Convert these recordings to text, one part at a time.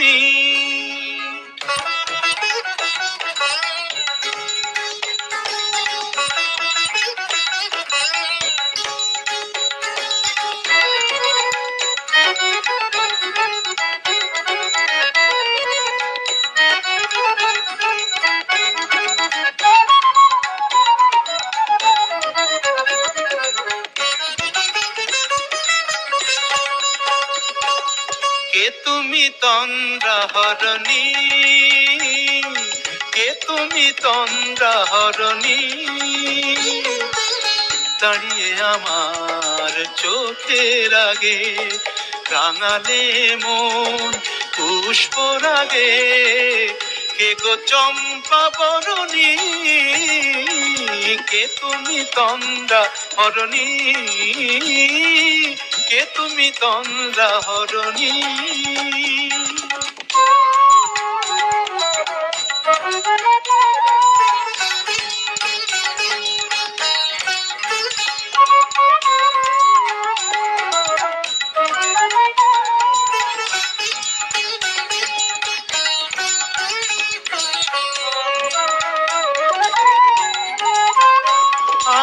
হরণী। কে তুমি তন্দ্রা হরণী, কে তুমি তন্দ্রা হরণী, দাঁড়িয়ে আমার চোখের আগে রাঙালে মন পুষ্পরাগে। কে গো চম্পা বরণী, কে তুমি তন্দ্রা হরণী, কে তুমি তন্দ্রা হরণী।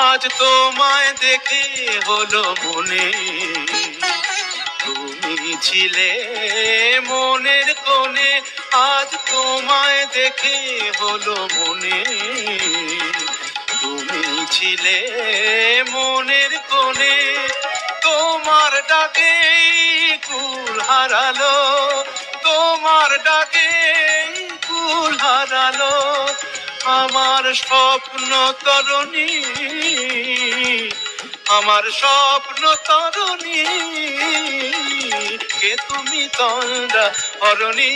আজ তোমায় দেখে হলো মনে, তুমি ছিলে মনের কোণে। আজ তোমায় দেখে হলো মনে, তুমি ছিলে মনের কোণে। তোমার ডাকে কুল হারালো, তোমার ডাকে কুল হারালো আমার স্বপ্ন তরণী, আমার স্বপ্ন তরণী। কে তুমি তন্দ্রা হরণী,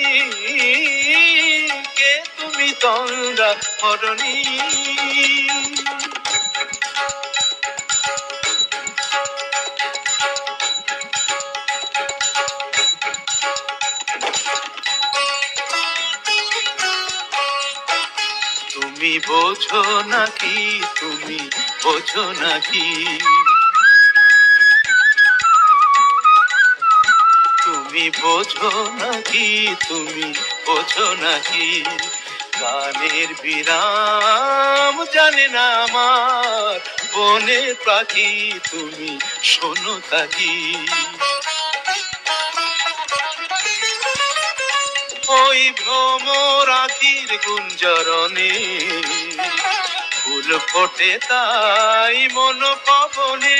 কে তুমি তন্দ্রা হরণী। তুমি বোঝো নাকি, তুমি বোঝো নাকি, তুমি বোঝো নাকি, তুমি বোঝো নাকি। গানের বিরাম জানে না আমার বনের পাখি, তুমি শোনো তাকি। ওই ভ্রমর আখির গুঞ্জরণে ফুল ফোটে তাই মন পবনে।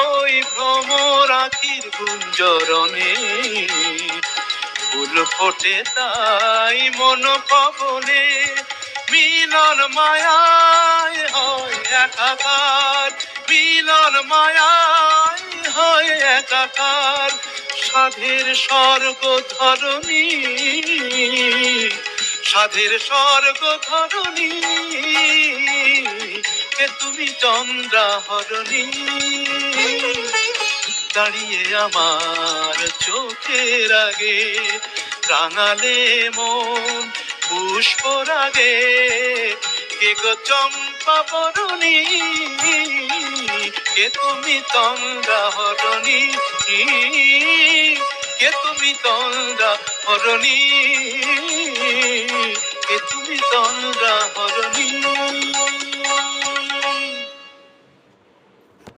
ওই ভ্রমর আখির গুঞ্জরণে ফুল ফোটে তাই মন পবনে। মিলন মায়ায় হয় একাকার, মিলন মায়ায় হয় একাকার। সাধের স্বর্গ ধরণী, সাধের স্বর্গ ধরণী। কে তুমি চন্দ্রা হরণী, দাঁড়িয়ে আমার চোখের আগে রাঙালে মন পুষ্পরাগে। কে গো চম্পা বরণী, কে তুমি তন্দ্রা হরণী, কে তুমি তন্দ্রা হরণী, কে তুমি তন্দ্রা হরণী।